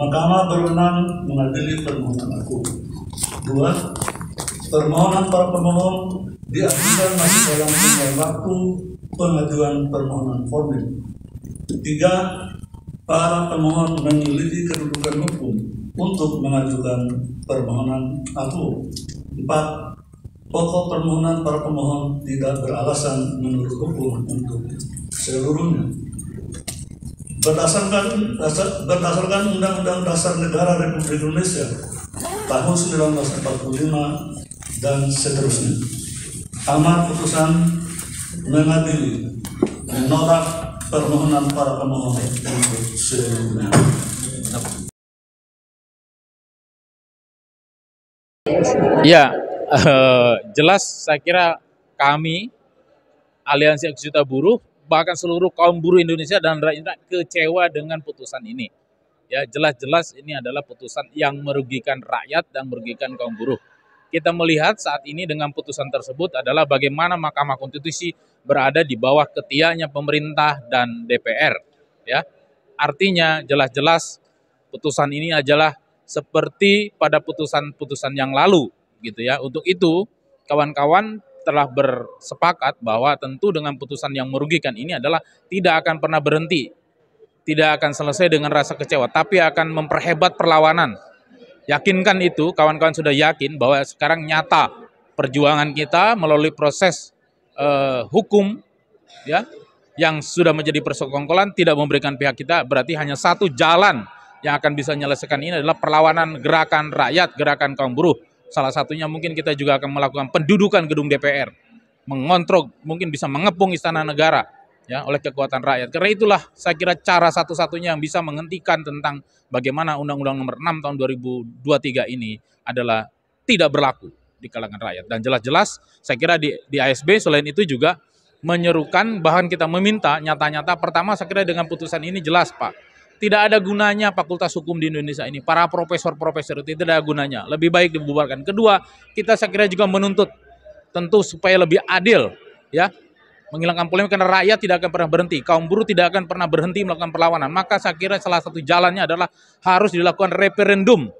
Mahkamah berwenang mengadili permohonan aku. 2. Permohonan para pemohon diajukan masih dalam tenggang waktu pengajuan permohonan formil. 3. Para pemohon memiliki kedudukan hukum untuk mengajukan permohonan aku. 4. Pokok permohonan para pemohon tidak beralasan menurut hukum untuk seluruhnya. Berdasarkan Undang-Undang Dasar Negara Republik Indonesia tahun 1945 dan seterusnya, amar putusan mengadili menolak permohonan para pemohon untuk seluruhnya. Ya, jelas saya kira kami Aliansi Eksuta Buruh bahkan seluruh kaum buruh Indonesia dan rakyat kecewa dengan putusan ini. Ya, jelas-jelas ini adalah putusan yang merugikan rakyat dan merugikan kaum buruh. Kita melihat saat ini dengan putusan tersebut adalah bagaimana Mahkamah Konstitusi berada di bawah ketiaknya pemerintah dan DPR. Ya, artinya jelas-jelas putusan ini adalah seperti pada putusan-putusan yang lalu, gitu ya. Untuk itu, kawan-kawan telah bersepakat bahwa tentu dengan putusan yang merugikan ini adalah tidak akan pernah berhenti, tidak akan selesai dengan rasa kecewa, tapi akan memperhebat perlawanan. Yakinkan itu, kawan-kawan sudah yakin bahwa sekarang nyata perjuangan kita melalui proses hukum, ya, yang sudah menjadi persekongkolan tidak memberikan pihak kita, berarti hanya satu jalan yang akan bisa menyelesaikan ini adalah perlawanan gerakan rakyat, gerakan kaum buruh. Salah satunya mungkin kita juga akan melakukan pendudukan gedung DPR, mengontrol, mungkin bisa mengepung istana negara, ya, oleh kekuatan rakyat. Karena itulah saya kira cara satu-satunya yang bisa menghentikan tentang bagaimana Undang-Undang Nomor 6 tahun 2023 ini adalah tidak berlaku di kalangan rakyat. Dan jelas-jelas saya kira di ASB selain itu juga menyerukan, bahkan kita meminta nyata-nyata, pertama saya kira dengan putusan ini jelas Pak, tidak ada gunanya fakultas hukum di Indonesia ini, para profesor-profesor itu tidak ada gunanya, lebih baik dibubarkan. Kedua, kita saya kira juga menuntut tentu supaya lebih adil, ya, menghilangkan polemik, karena rakyat tidak akan pernah berhenti, kaum buruh tidak akan pernah berhenti melakukan perlawanan. Maka saya kira salah satu jalannya adalah harus dilakukan referendum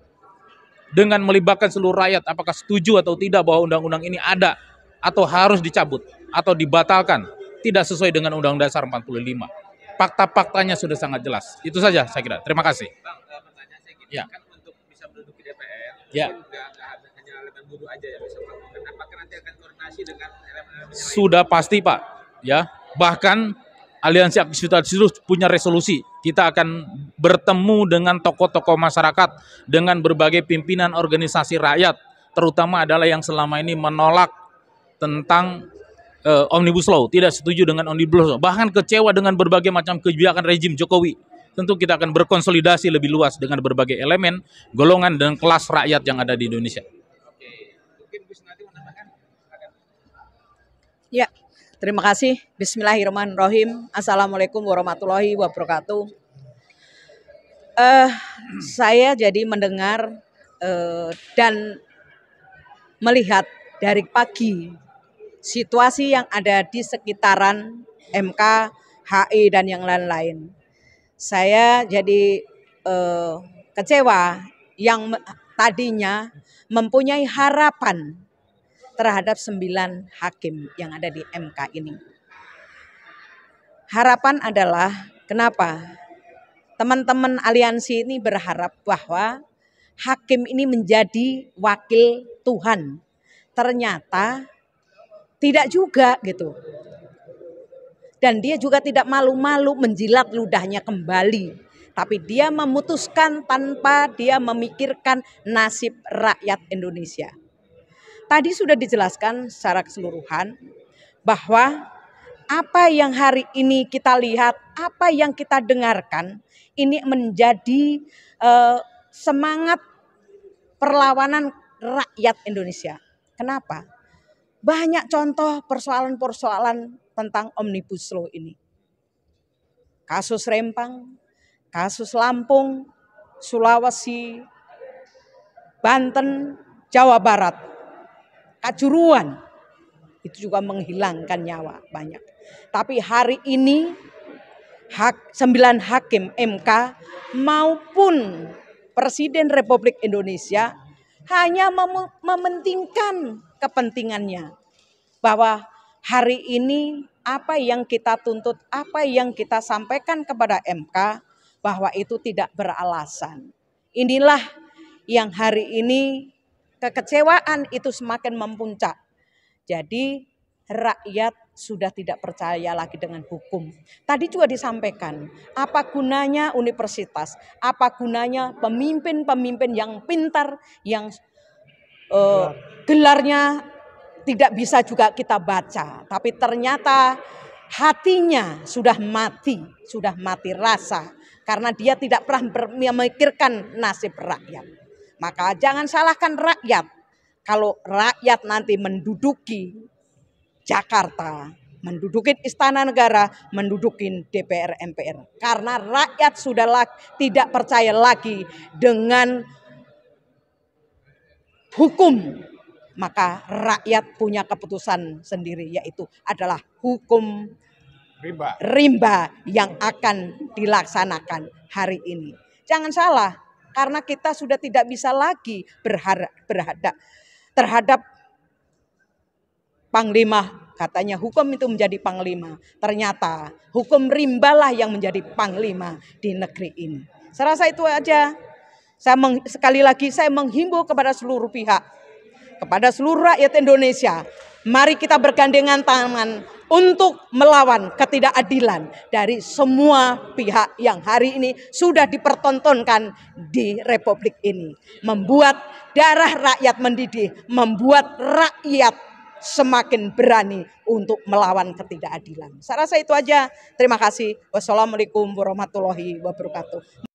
dengan melibatkan seluruh rakyat, apakah setuju atau tidak bahwa undang-undang ini ada atau harus dicabut atau dibatalkan, tidak sesuai dengan Undang-Undang Dasar 45. Fakta-faktanya sudah sangat jelas. Itu saja saya kira. Terima kasih. Bang, pertanyaan saya gini, Ya. kan untuk bisa menduduki DPR, Ya. nggak hanya elemen buruh aja yang bisa melakukan. Apakah nanti akan koordinasi dengan elemen-elemen yang lain? Sudah pasti Pak. Ya. Bahkan Aliansi Eksuta Buruh punya resolusi. Kita akan bertemu dengan tokoh-tokoh masyarakat, dengan berbagai pimpinan organisasi rakyat, terutama adalah yang selama ini menolak tentang Omnibus Law, tidak setuju dengan Omnibus Law, bahkan kecewa dengan berbagai macam kebijakan rejim Jokowi. Tentu kita akan berkonsolidasi lebih luas dengan berbagai elemen, golongan, dan kelas rakyat yang ada di Indonesia. Oke, mungkin Bu Sunati menambahkan. Ya, terima kasih. Bismillahirrahmanirrahim. Assalamualaikum warahmatullahi wabarakatuh. Saya jadi mendengar dan melihat dari pagi situasi yang ada di sekitaran MK, HI, dan yang lain-lain. Saya jadi kecewa yang tadinya mempunyai harapan terhadap 9 hakim yang ada di MK ini. Harapan adalah kenapa? Teman-teman aliansi ini berharap bahwa hakim ini menjadi wakil Tuhan. Ternyata tidak juga gitu. Dan dia juga tidak malu-malu menjilat ludahnya kembali. Tapi dia memutuskan tanpa dia memikirkan nasib rakyat Indonesia. Tadi sudah dijelaskan secara keseluruhan bahwa apa yang hari ini kita lihat, apa yang kita dengarkan, ini menjadi semangat perlawanan rakyat Indonesia. Kenapa? Banyak contoh persoalan-persoalan tentang Omnibus Law ini. Kasus Rempang, kasus Lampung, Sulawesi, Banten, Jawa Barat, Kanjuruhan, itu juga menghilangkan nyawa banyak. Tapi hari ini 9 hakim MK maupun Presiden Republik Indonesia hanya mementingkan kepentingannya. Bahwa hari ini apa yang kita tuntut, apa yang kita sampaikan kepada MK, bahwa itu tidak beralasan. Inilah yang hari ini kekecewaan itu semakin memuncak. Jadi rakyat sudah tidak percaya lagi dengan hukum. Tadi juga disampaikan, apa gunanya universitas, apa gunanya pemimpin-pemimpin yang pintar, yang gelarnya tidak bisa juga kita baca. Tapi ternyata hatinya sudah mati rasa. Karena dia tidak pernah memikirkan nasib rakyat. Maka jangan salahkan rakyat. Kalau rakyat nanti menduduki Jakarta, menduduki Istana Negara, menduduki DPR MPR. Karena rakyat sudah tidak percaya lagi dengan hukum. Maka rakyat punya keputusan sendiri, yaitu adalah hukum rimba yang akan dilaksanakan hari ini. Jangan salah, karena kita sudah tidak bisa lagi berhadap terhadap Panglima. Katanya hukum itu menjadi panglima. Ternyata hukum rimbalah yang menjadi panglima di negeri ini. Saya rasa itu aja. Sekali lagi saya menghimbau kepada seluruh pihak, kepada seluruh rakyat Indonesia. Mari kita bergandengan tangan untuk melawan ketidakadilan dari semua pihak yang hari ini sudah dipertontonkan di Republik ini. Membuat darah rakyat mendidih, membuat rakyat semakin berani untuk melawan ketidakadilan. Saya rasa itu aja. Terima kasih. Wassalamualaikum warahmatullahi wabarakatuh.